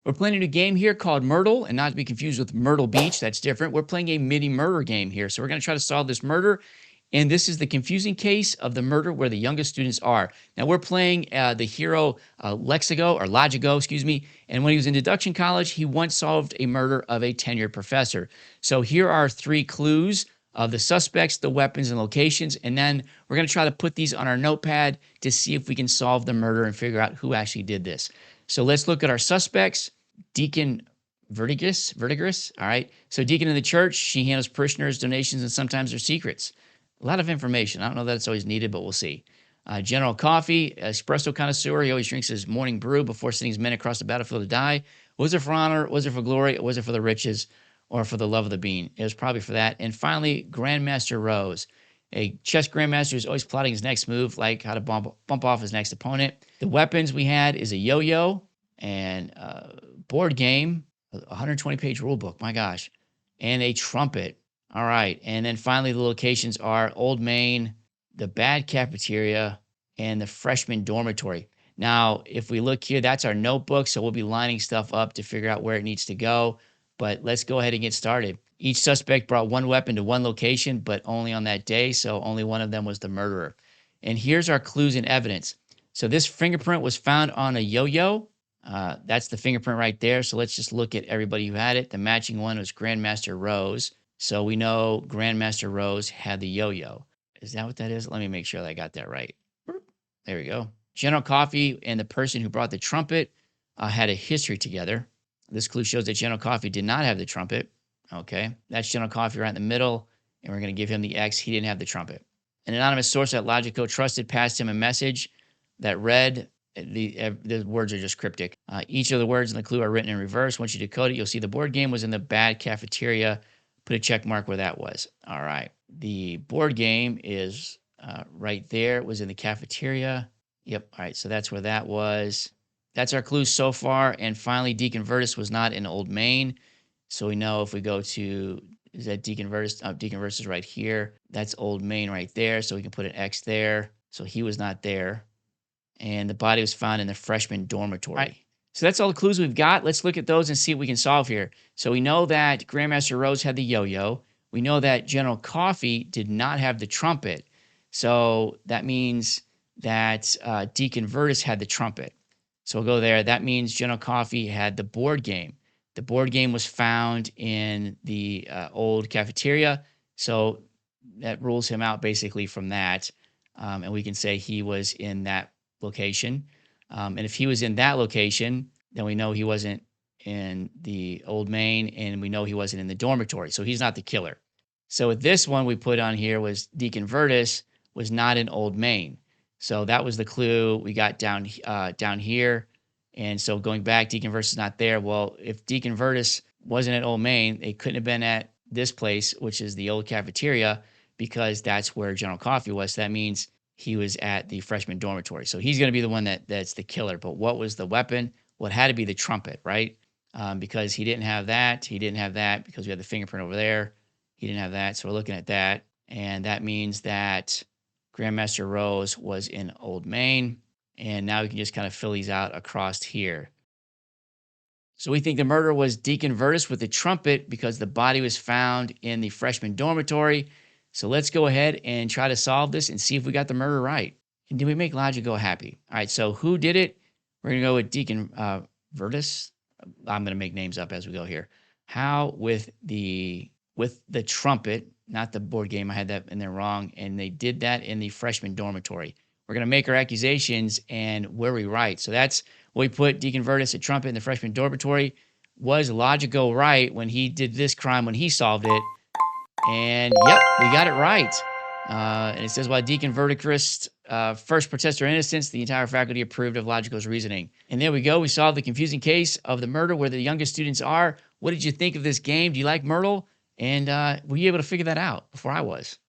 We're playing a new game here called Murdle, and not to be confused with Myrtle Beach. That's different. We're playing a mini murder game here. So we're going to try to solve this murder. And this is the confusing case of the murder where the youngest students are. Now we're playing the hero Logico, excuse me. And when he was in deduction college, he once solved a murder of a tenured professor. So here are 3 clues of the suspects, the weapons, and locations. And then we're going to try to put these on our notepad to see if we can solve the murder and figure out who actually did this. So let's look at our suspects. Deacon Verdigris. All right. So deacon in the church, she handles parishioners, donations, and sometimes their secrets. A lot of information. I don't know that it's always needed, but we'll see. General Coffee, espresso connoisseur. He always drinks his morning brew before sending his men across the battlefield to die. Was it for honor? Was it for glory? Or was it for the riches? Or for the love of the bean? It was probably for that. And finally, Grandmaster Rose. A chess grandmaster who's always plotting his next move, like how to bump off his next opponent. The weapons we had is a yo-yo and board game, a 120-page rule book, my gosh, and a trumpet. All right. And then finally, the locations are Old Main, the bad cafeteria, and the freshman dormitory. Now, if we look here, that's our notebook. So we'll be lining stuff up to figure out where it needs to go. But let's go ahead and get started. Each suspect brought one weapon to one location, but only on that day. So only one of them was the murderer. And here's our clues and evidence. So this fingerprint was found on a yo-yo. That's the fingerprint right there. So let's just look at everybody who had it. The matching one was Grandmaster Rose. So we know Grandmaster Rose had the yo-yo. Is that what that is? Let me make sure that I got that right. There we go. General Coffee and the person who brought the trumpet had a history together. This clue shows that General Coffee did not have the trumpet. Okay, that's General Coffee right in the middle, and we're going to give him the X. He didn't have the trumpet. An anonymous source that Logico trusted passed him a message that read, the words are just cryptic. Each of the words in the clue are written in reverse. Once you decode it, you'll see the board game was in the bad cafeteria. Put a check mark where that was. All right. The board game is right there. It was in the cafeteria. Yep. All right. So that's where that was. That's our clues so far. And finally, Deacon Vertus was not in Old Main. So we know if we go to, is that Deacon Vertus? Deacon Vertus is right here. That's Old Main right there. So we can put an X there. So he was not there. And the body was found in the freshman dormitory. Right. So that's all the clues we've got. Let's look at those and see what we can solve here. So we know that Grandmaster Rose had the yo-yo. We know that General Coffee did not have the trumpet. So that means that Deacon Vertus had the trumpet. So we'll go there. That means General Coffee had the board game. The board game was found in the old cafeteria. So that rules him out basically from that. And we can say he was in that location. And if he was in that location, then we know he wasn't in the Old Main, and we know he wasn't in the dormitory. So he's not the killer. So with this one we put on here was Deacon Vertus was not in Old Main. So that was the clue we got down here. And so going back, Deacon Vertus is not there. Well, if Deacon Vertus wasn't at Old Main, they couldn't have been at this place, which is the old cafeteria, because that's where General Coffee was. So that means he was at the freshman dormitory. So he's going to be the one that's the killer. But what was the weapon? Well, it had to be the trumpet, right? Because he didn't have that. He didn't have that because we had the fingerprint over there. He didn't have that. So we're looking at that. And that means that Grandmaster Rose was in Old Main. And now we can just kind of fill these out across here. So we think the murder was Deacon Vertus with the trumpet because the body was found in the freshman dormitory. So let's go ahead and try to solve this and see if we got the murder right. And did we make Logico happy? All right, so who did it? We're going to go with Deacon Vertus. I'm going to make names up as we go here. How with the trumpet, not the board game. I had that in there wrong. And they did that in the freshman dormitory. We're going to make our accusations and where we right. So that's what we put Deacon Vertus at trumpet in the freshman dormitory. Was Logico right when he did this crime when he solved it? And yep, we got it right. And it says, while Deacon Verdigris first protested her innocence, the entire faculty approved of Logico's reasoning. And there we go. We solved the confusing case of the murder where the youngest students are. What did you think of this game? Do you like Myrtle? And were you able to figure that out before I was?